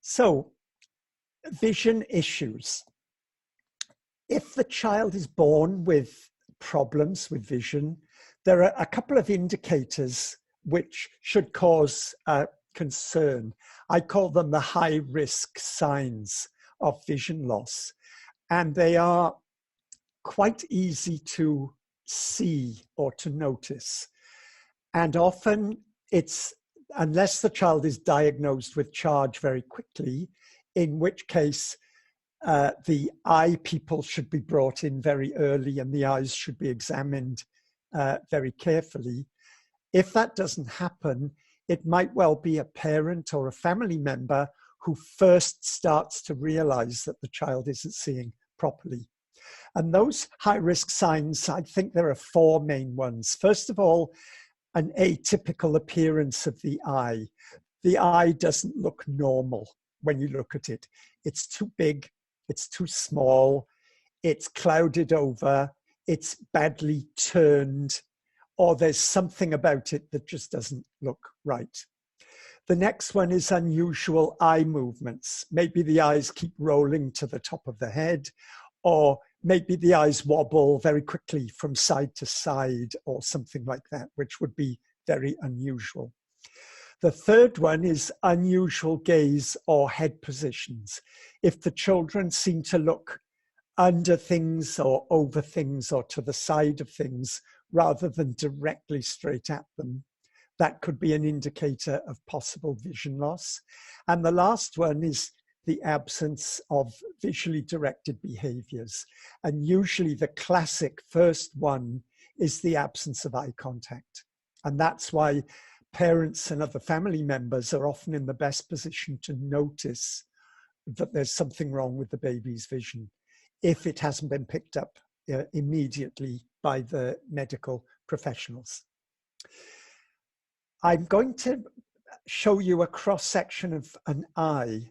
So, vision issues. If the child is born with problems with vision, there are a couple of indicators which should cause concern. I call them the high-risk signs of vision loss, and they are quite easy to see or to notice. And often it's, unless the child is diagnosed with charge very quickly, in which case the eye people should be brought in very early and the eyes should be examined very carefully. If that doesn't happen, it might well be a parent or a family member who first starts to realize that the child isn't seeing properly. And those high-risk signs, I think there are four main ones. First of all, an atypical appearance of the eye. The eye doesn't look normal when you look at it. It's too big, it's too small, it's clouded over, it's badly turned, or there's something about it that just doesn't look right. The next one is unusual eye movements. Maybe the eyes keep rolling to the top of the head, or maybe the eyes wobble very quickly from side to side or something like that, which would be very unusual. The third one is unusual gaze or head positions. If the children seem to look under things or over things or to the side of things rather than directly straight at them, that could be an indicator of possible vision loss. And the last one is the absence of visually directed behaviors. And usually the classic first one is the absence of eye contact. And that's why parents and other family members are often in the best position to notice that there's something wrong with the baby's vision if it hasn't been picked up immediately by the medical professionals. I'm going to show you a cross-section of an eye,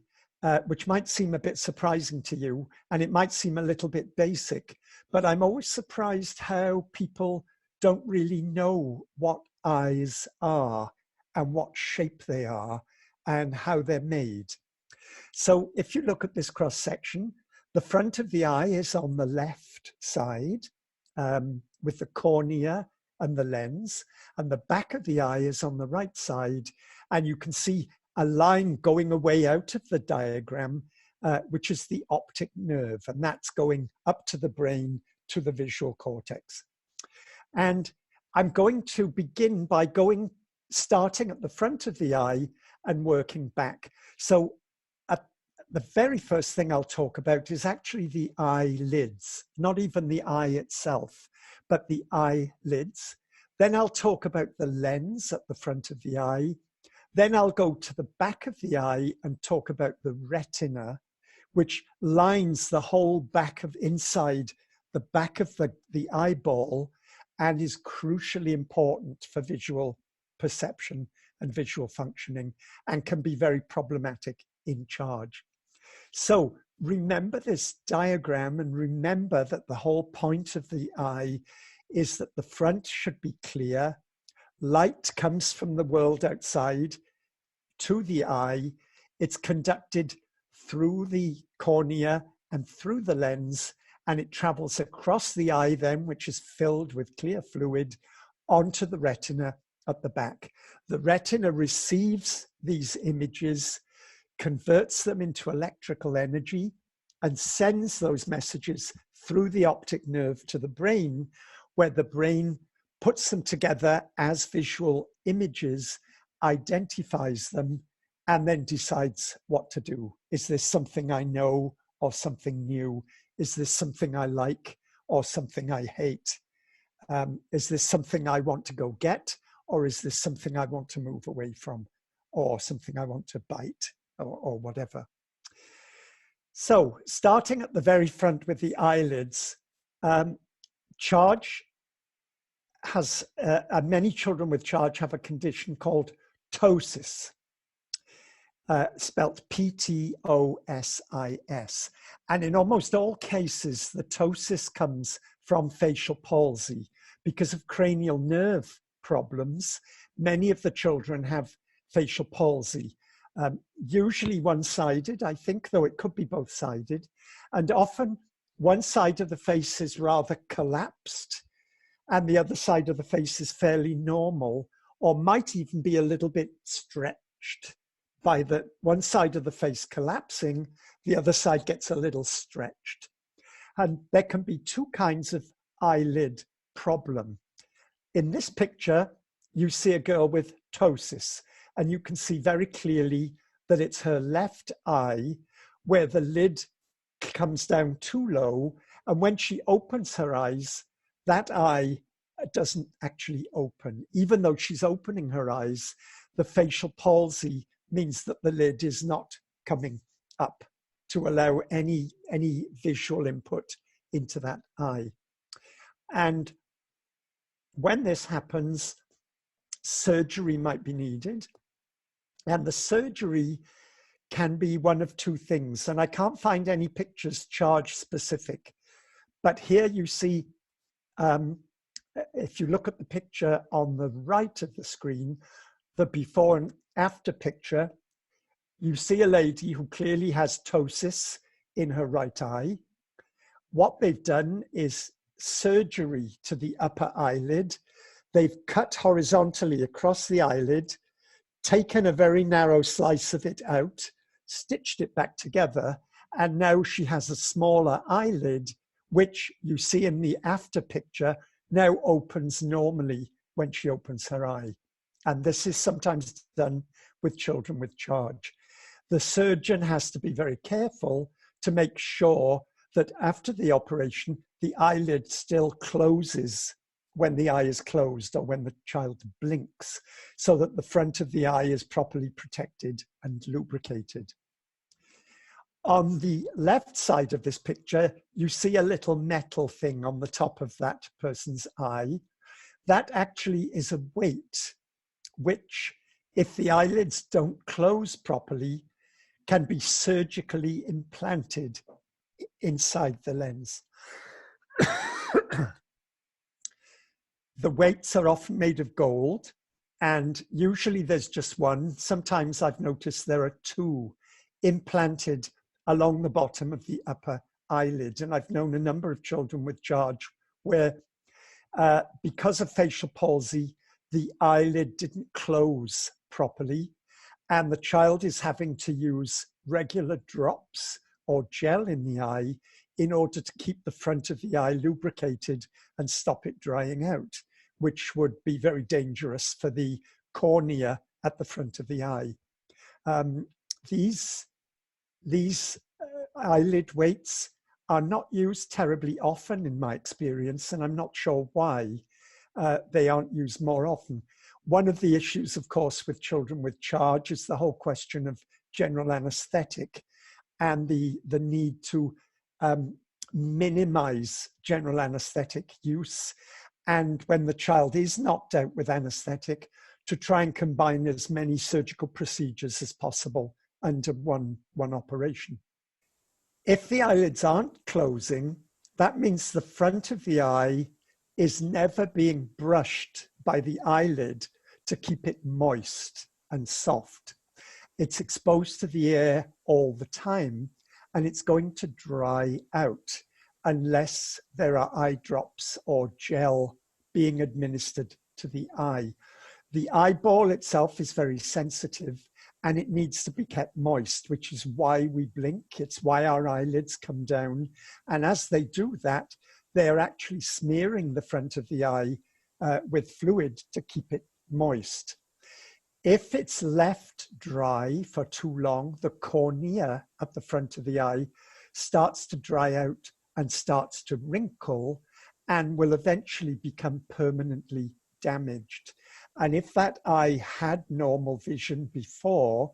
which might seem a bit surprising to you, and it might seem a little bit basic, but I'm always surprised how people don't really know what eyes are and what shape they are and how they're made. So if you look at this cross-section, the front of the eye is on the left side with the cornea and the lens, and the back of the eye is on the right side, and you can see a line going away out of the diagram, which is the optic nerve, and that's going up to the brain, to the visual cortex. And I'm going to begin by starting at the front of the eye and working back. So the very first thing I'll talk about is actually the eyelids, not even the eye itself, but the eyelids. Then I'll talk about the lens at the front of the eye. Then I'll go to the back of the eye and talk about the retina, which lines the whole back of inside the back of the eyeball and is crucially important for visual perception and visual functioning and can be very problematic in charge. So remember this diagram and remember that the whole point of the eye is that the front should be clear. Light comes from the world outside to the eye. It's conducted through the cornea and through the lens, and it travels across the eye then, which is filled with clear fluid, onto the retina at the back. The retina receives these images, converts them into electrical energy, and sends those messages through the optic nerve to the brain, where the brain puts them together as visual images, identifies them, and then decides what to do. Is this something I know or something new? Is this something I like or something I hate? Is this something I want to go get, or is this something I want to move away from, or something I want to bite, or whatever? So starting at the very front with the eyelids, charge has, many children with charge have a condition called ptosis, spelt P-T-O-S-I-S. And in almost all cases, the ptosis comes from facial palsy. Because of cranial nerve problems, many of the children have facial palsy. Usually one-sided, I think, though it could be both-sided. And often one side of the face is rather collapsed and the other side of the face is fairly normal, or might even be a little bit stretched by the one side of the face collapsing, the other side gets a little stretched. And there can be two kinds of eyelid problem. In this picture, you see a girl with ptosis, and you can see very clearly that it's her left eye where the lid comes down too low. And when she opens her eyes, that eye doesn't actually open. Even though she's opening her eyes, the facial palsy means that the lid is not coming up to allow any visual input into that eye. And when this happens, surgery might be needed. And the surgery can be one of two things. And I can't find any pictures charge specific. But here you see, if you look at the picture on the right of the screen, the before and after picture, you see a lady who clearly has ptosis in her right eye. What they've done is surgery to the upper eyelid. They've cut horizontally across the eyelid, taken a very narrow slice of it out, stitched it back together, and now she has a smaller eyelid, which you see in the after picture now opens normally when she opens her eye. And this is sometimes done with children with charge. The surgeon has to be very careful to make sure that after the operation, the eyelid still closes when the eye is closed or when the child blinks, so that the front of the eye is properly protected and lubricated. On the left side of this picture, you see a little metal thing on the top of that person's eye. That actually is a weight, which, if the eyelids don't close properly, can be surgically implanted inside the lens. The weights are often made of gold, and usually there's just one. Sometimes I've noticed there are two implanted along the bottom of the upper eyelid. And I've known a number of children with charge where, because of facial palsy, the eyelid didn't close properly, and the child is having to use regular drops or gel in the eye in order to keep the front of the eye lubricated and stop it drying out, which would be very dangerous for the cornea at the front of the eye. These eyelid weights are not used terribly often in my experience, and I'm not sure why they aren't used more often. One of the issues, of course, with children with charge is the whole question of general anesthetic and the need to minimize general anesthetic use. And when the child is knocked out with anesthetic, to try and combine as many surgical procedures as possible under one operation. If the eyelids aren't closing, that means the front of the eye is never being brushed by the eyelid to keep it moist and soft. It's exposed to the air all the time, and it's going to dry out unless there are eye drops or gel being administered to the eye. The eyeball itself is very sensitive, and it needs to be kept moist, which is why we blink. It's why our eyelids come down. And as they do that, they're actually smearing the front of the eye with fluid to keep it moist. If it's left dry for too long, the cornea at the front of the eye starts to dry out and starts to wrinkle and will eventually become permanently damaged. And if that eye had normal vision before,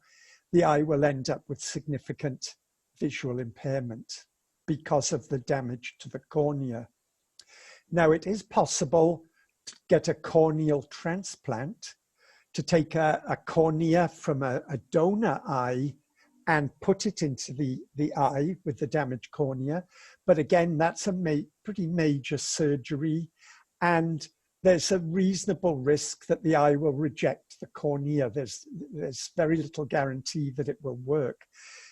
the eye will end up with significant visual impairment because of the damage to the cornea. Now, it is possible to get a corneal transplant, to take a cornea from a donor eye and put it into the eye with the damaged cornea. But again, that's a pretty major surgery, and there's a reasonable risk that the eye will reject the cornea. There's very little guarantee that it will work.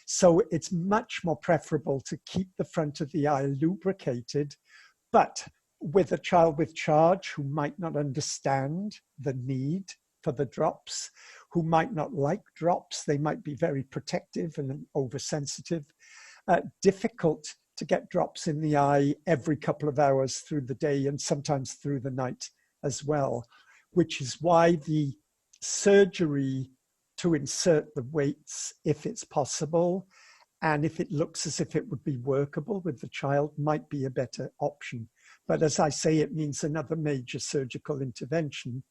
So it's much more preferable to keep the front of the eye lubricated. But with a child with charge who might not understand the need for the drops, who might not like drops, they might be very protective and oversensitive, difficult to get drops in the eye every couple of hours through the day and sometimes through the night as well, which is why the surgery to insert the weights, if it's possible, and if it looks as if it would be workable with the child, might be a better option. But as I say, it means another major surgical intervention.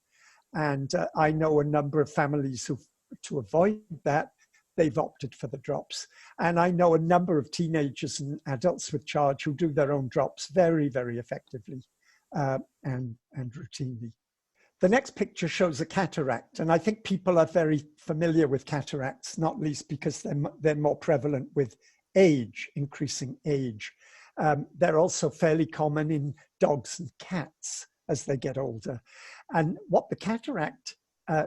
And I know a number of families who, to avoid that, they've opted for the drops. And I know a number of teenagers and adults with charge who do their own drops very, very effectively and routinely. The next picture shows a cataract. And I think people are very familiar with cataracts, not least because they're more prevalent with age, increasing age. They're also fairly common in dogs and cats as they get older. And what the cataract,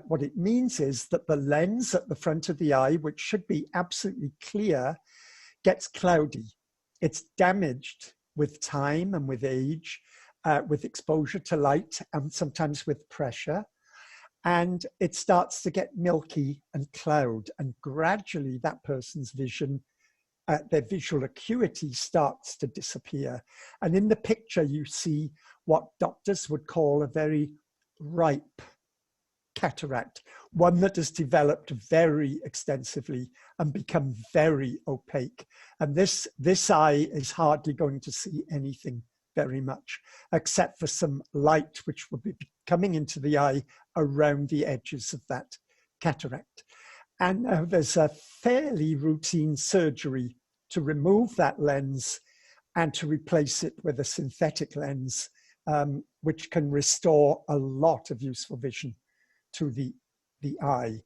what it means is that the lens at the front of the eye, which should be absolutely clear, gets cloudy. It's damaged with time and with age, with exposure to light and sometimes with pressure. And it starts to get milky and cloud, and gradually that person's vision, their visual acuity starts to disappear. And in the picture, you see what doctors would call a very ripe cataract, one that has developed very extensively and become very opaque. And this eye is hardly going to see anything very much, except for some light which will be coming into the eye around the edges of that cataract. And now there's a fairly routine surgery to remove that lens and to replace it with a synthetic lens, which can restore a lot of useful vision to the eye.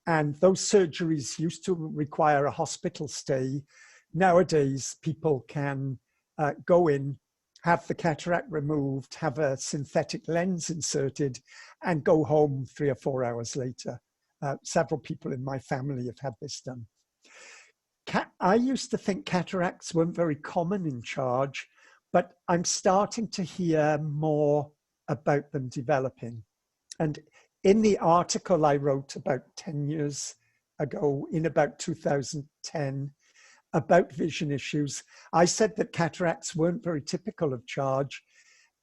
And those surgeries used to require a hospital stay. Nowadays, people can go in, have the cataract removed, have a synthetic lens inserted, and go home 3 or 4 hours later. Several people in my family have had this done. I used to think cataracts weren't very common in charge, but I'm starting to hear more about them developing. And in the article I wrote about 10 years ago, in about 2010, about vision issues, I said that cataracts weren't very typical of charge,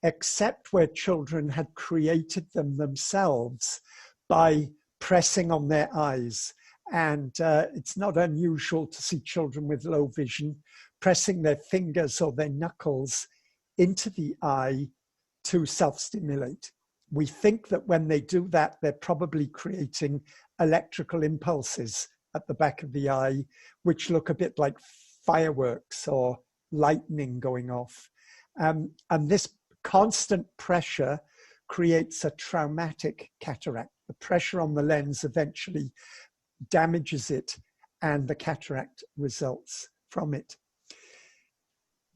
except where children had created them themselves by pressing on their eyes. And it's not unusual to see children with low vision pressing their fingers or their knuckles into the eye to self-stimulate. We think that when they do that, they're probably creating electrical impulses at the back of the eye, which look a bit like fireworks or lightning going off. And this constant pressure creates a traumatic cataract. The pressure on the lens eventually damages it, and the cataract results from it.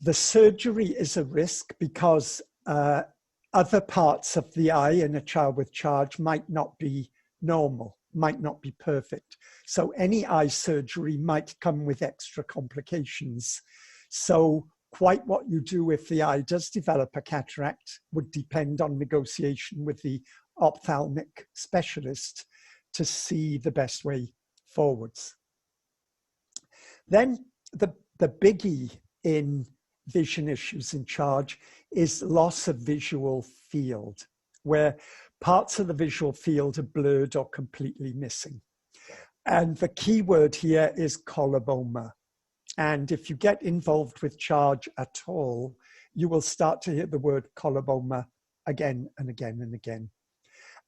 The surgery is a risk because other parts of the eye in a child with charge might not be normal, might not be perfect. So any eye surgery might come with extra complications. So quite what you do if the eye does develop a cataract would depend on negotiation with the ophthalmic specialist to see the best way forwards. Then the biggie in vision issues in charge is loss of visual field, where parts of the visual field are blurred or completely missing. And the key word here is coloboma. And if you get involved with charge at all, you will start to hear the word coloboma again and again and again.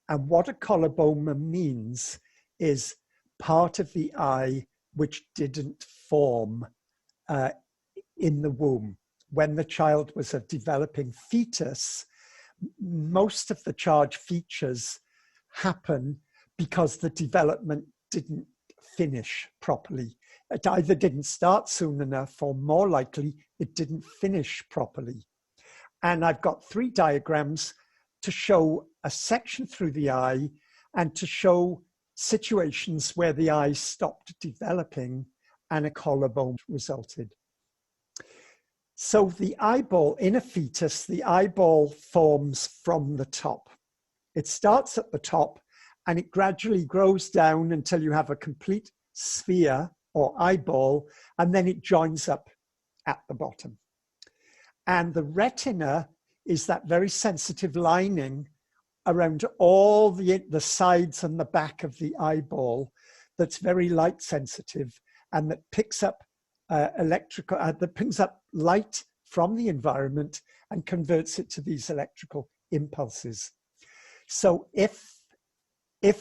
And what a coloboma means is part of the eye which didn't form in the womb. When the child was a developing fetus, most of the charge features happen because the development didn't finish properly. It either didn't start soon enough, or more likely, it didn't finish properly. And I've got 3 diagrams to show a section through the eye and to show situations where the eye stopped developing and a collarbone resulted. So the eyeball, in a fetus, the eyeball forms from the top. It starts at the top and it gradually grows down until you have a complete sphere or eyeball, and then it joins up at the bottom. And the retina is that very sensitive lining around all the sides and the back of the eyeball that's very light sensitive and that picks up that picks up light from the environment and converts it to these electrical impulses. So if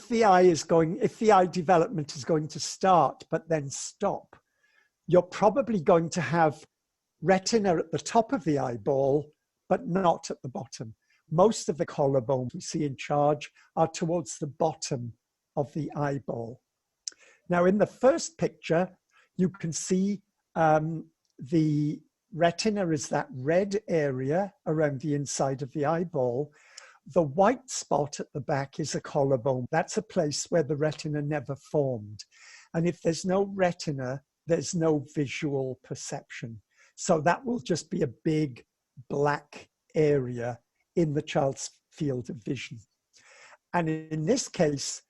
the eye development is going to start but then stop, you're probably going to have retina at the top of the eyeball, but not at the bottom. Most of the collarbones we see in charge are towards the bottom of the eyeball. Now, in the first picture, you can see the retina is that red area around the inside of the eyeball. The white spot at the back is a collarbone. That's a place where the retina never formed. And if there's no retina, there's no visual perception. So that will just be a big black area in the child's field of vision. And in this case,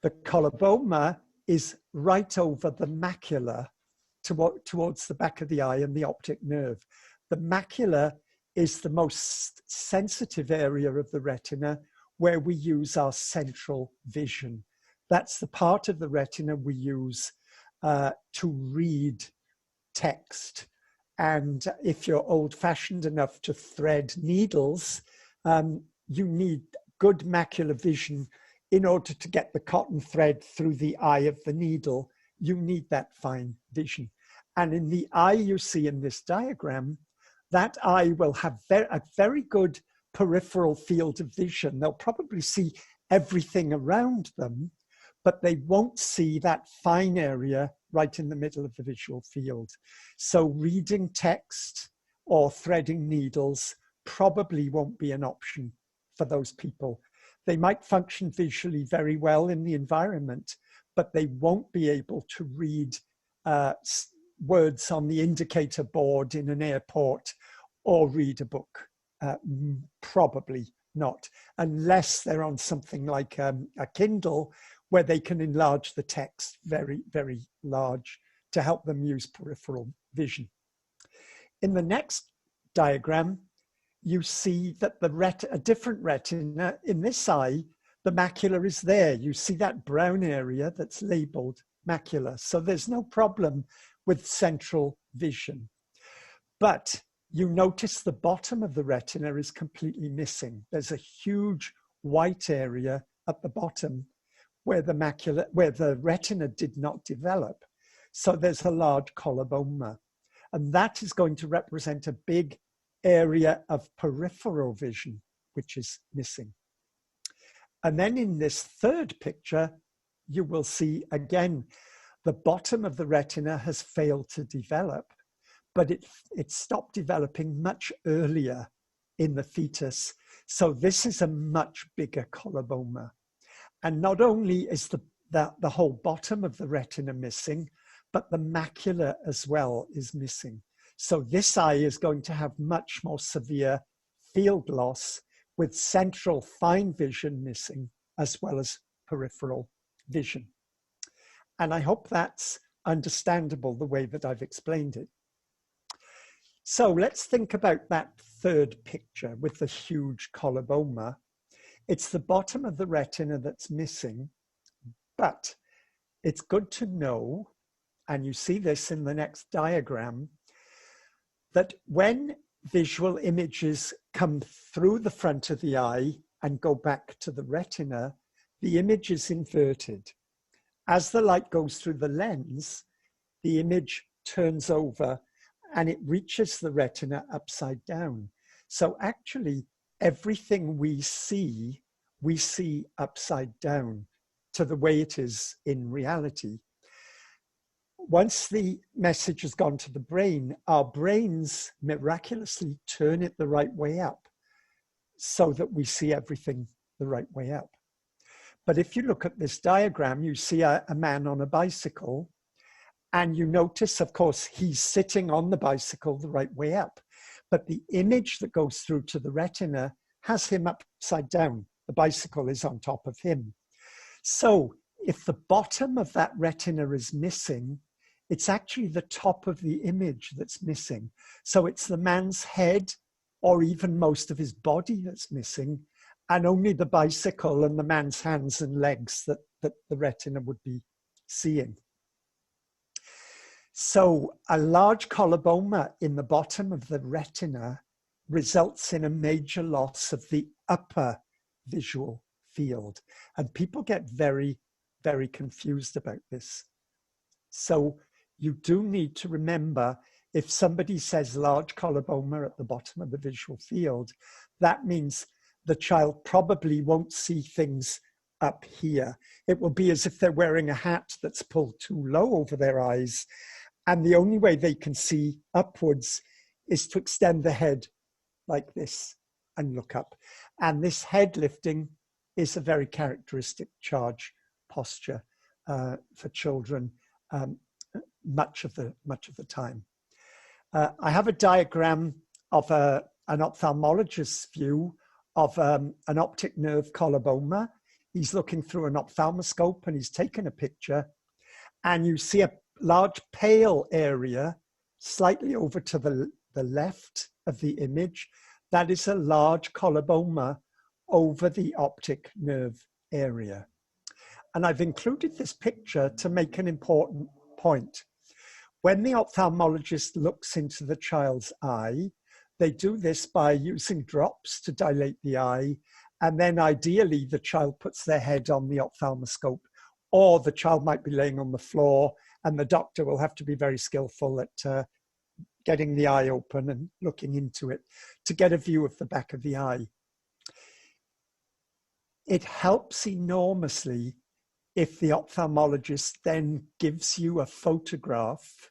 the collarboma is right over the macula towards the back of the eye and the optic nerve. The macula is the most sensitive area of the retina where we use our central vision. That's the part of the retina we use to read text. And if you're old-fashioned enough to thread needles, you need good macular vision in order to get the cotton thread through the eye of the needle. You need that fine vision. And in the eye you see in this diagram, that eye will have a very good peripheral field of vision. They'll probably see everything around them, but they won't see that fine area right in the middle of the visual field. So reading text or threading needles probably won't be an option for those people. They might function visually very well in the environment, but they won't be able to read words on the indicator board in an airport or read a book. Probably not, unless they're on something like a Kindle, where they can enlarge the text very, very large to help them use peripheral vision. In the next diagram, you see that a different retina in this eye, the macula is there. You see that brown area that's labeled macula. So there's no problem with central vision. But you notice the bottom of the retina is completely missing. There's a huge white area at the bottom where the retina did not develop. So there's a large collarboma. And that is going to represent a big area of peripheral vision, which is missing. And then in this third picture, you will see again, the bottom of the retina has failed to develop, but it stopped developing much earlier in the fetus. So this is a much bigger collarboma. And not only is the whole bottom of the retina missing, but the macula as well is missing. So this eye is going to have much more severe field loss with central fine vision missing as well as peripheral vision. And I hope that's understandable the way that I've explained it. So let's think about that third picture with the huge collarboma. It's the bottom of the retina that's missing, but it's good to know, and you see this in the next diagram, that when visual images come through the front of the eye and go back to the retina, the image is inverted. As the light goes through the lens, the image turns over and it reaches the retina upside down. So actually, everything we see upside down to the way it is in reality. Once the message has gone to the brain, our brains miraculously turn it the right way up. so that we see everything the right way up. But if you look at this diagram, you see a man on a bicycle, and you notice, of course, he's sitting on the bicycle the right way up. But the image that goes through to the retina has him upside down. The bicycle is on top of him. So if the bottom of that retina is missing, it's actually the top of the image that's missing. So it's the man's head or even most of his body that's missing, and only the bicycle and the man's hands and legs that the retina would be seeing. So a large coloboma in the bottom of the retina results in a major loss of the upper visual field. And people get very, very confused about this. So you do need to remember, if somebody says large coloboma at the bottom of the visual field, that means the child probably won't see things up here. It will be as if they're wearing a hat that's pulled too low over their eyes, and the only way they can see upwards is to extend the head like this and look up. And this head lifting is a very characteristic charge posture for children much of the time. I have a diagram of an ophthalmologist's view of an optic nerve coloboma. He's looking through an ophthalmoscope and he's taken a picture, and you see a large pale area slightly over to the left of the image. That is a large coloboma over the optic nerve area. And I've included this picture to make an important point. When the ophthalmologist looks into the child's eye, they do this by using drops to dilate the eye, and then ideally the child puts their head on the ophthalmoscope, or the child might be laying on the floor, and the doctor will have to be very skillful at getting the eye open and looking into it to get a view of the back of the eye. It helps enormously if the ophthalmologist then gives you a photograph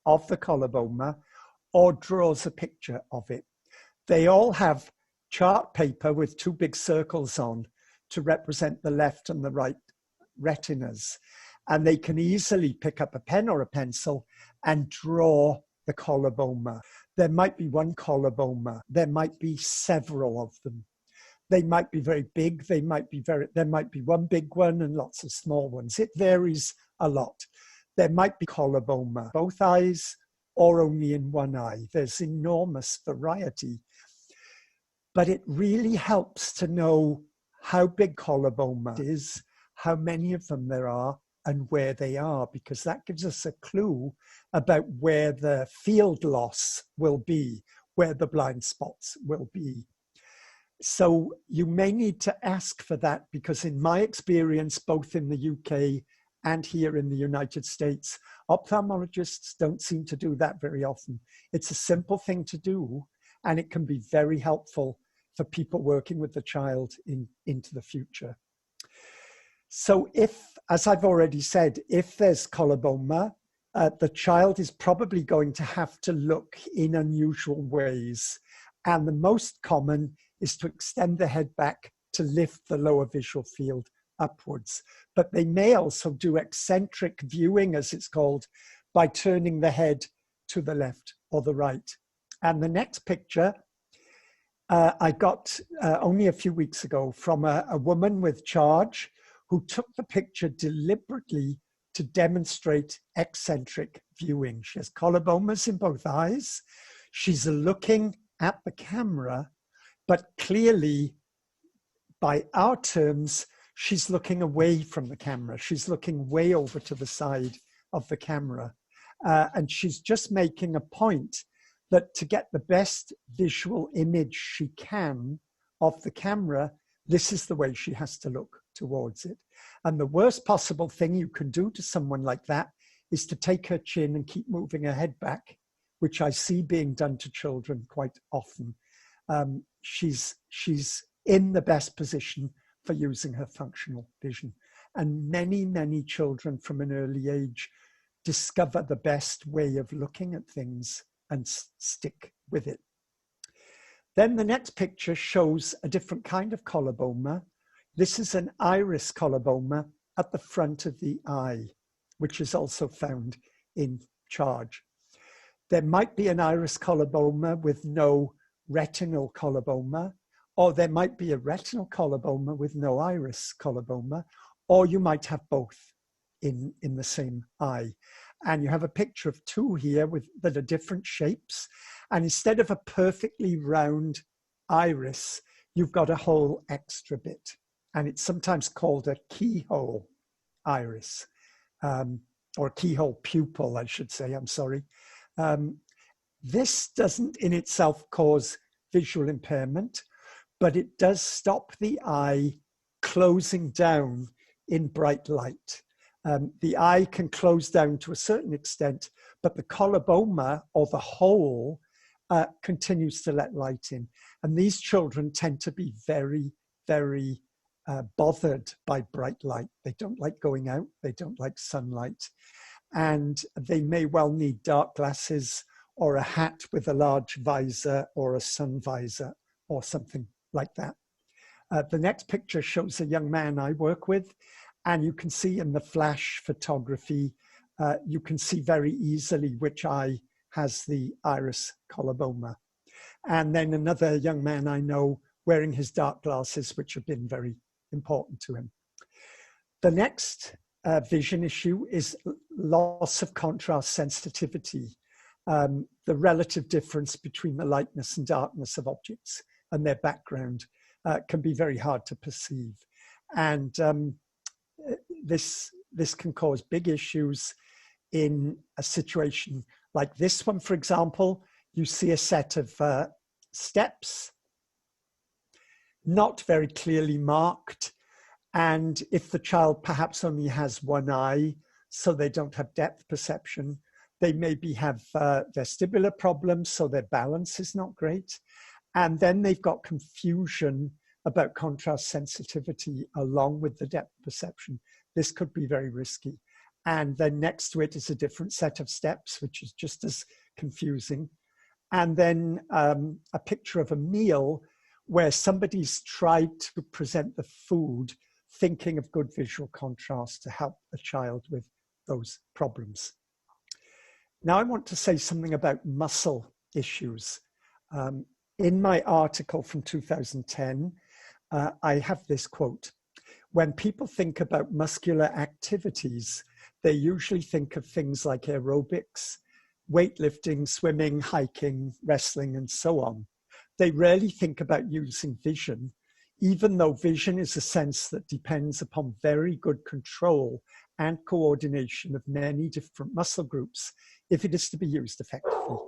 of the coloboma or draws a picture of it. They all have chart paper with two big circles on to represent the left and the right retinas. And they can easily pick up a pen or a pencil and draw the coloboma. There might be one coloboma. There might be several of them. They might be very big. There might be one big one and lots of small ones. It varies a lot. There might be coloboma, both eyes or only in one eye. There's enormous variety. But it really helps to know how big coloboma is, how many of them there are, and where they are, because that gives us a clue about where the field loss will be, where the blind spots will be. So you may need to ask for that, because in my experience, both in the UK and here in the United States, ophthalmologists don't seem to do that very often. It's a simple thing to do, and it can be very helpful for people working with the child into the future. So if, as I've already said, if there's coloboma, the child is probably going to have to look in unusual ways. And the most common is to extend the head back to lift the lower visual field upwards. But they may also do eccentric viewing, as it's called, by turning the head to the left or the right. And the next picture I got only a few weeks ago from a woman with charge who took the picture deliberately to demonstrate eccentric viewing. She has colobomas in both eyes. She's looking at the camera, but clearly, by our terms, she's looking away from the camera. She's looking way over to the side of the camera. And she's just making a point that to get the best visual image she can of the camera, this is the way she has to look towards it. And the worst possible thing you can do to someone like that is to take her chin and keep moving her head back, which I see being done to children quite often. She's in the best position for using her functional vision. And many, many children from an early age discover the best way of looking at things and stick with it. Then the next picture shows a different kind of coloboma. This is an iris coloboma at the front of the eye, which is also found in charge. There might be an iris coloboma with no retinal coloboma, or there might be a retinal coloboma with no iris coloboma, or you might have both in the same eye. And you have a picture of two here that are different shapes. And instead of a perfectly round iris, you've got a whole extra bit. And it's sometimes called a keyhole iris, or keyhole pupil, I should say, I'm sorry. This doesn't in itself cause visual impairment, but it does stop the eye closing down in bright light. The eye can close down to a certain extent, but the coloboma, or the hole, continues to let light in. And these children tend to be very, very bothered by bright light. They don't like going out, they don't like sunlight, and they may well need dark glasses or a hat with a large visor or a sun visor or something like that. The next picture shows a young man I work with, and you can see in the flash photography, you can see very easily which eye has the iris coloboma. And then another young man I know wearing his dark glasses, which have been very important to him. The next vision issue is loss of contrast sensitivity, the relative difference between the lightness and darkness of objects and their background can be very hard to perceive. And this can cause big issues in a situation like this one, for example. You see a set of steps, not very clearly marked. And if the child perhaps only has one eye, so they don't have depth perception, they maybe have vestibular problems, so their balance is not great. And then they've got confusion about contrast sensitivity along with the depth perception. This could be very risky. And then next to it is a different set of steps, which is just as confusing. And then a picture of a meal where somebody's tried to present the food thinking of good visual contrast to help the child with those problems. Now I want to say something about muscle issues. In my article from 2010, I have this quote: "When people think about muscular activities, they usually think of things like aerobics, weightlifting, swimming, hiking, wrestling, and so on. They rarely think about using vision, even though vision is a sense that depends upon very good control and coordination of many different muscle groups if it is to be used effectively."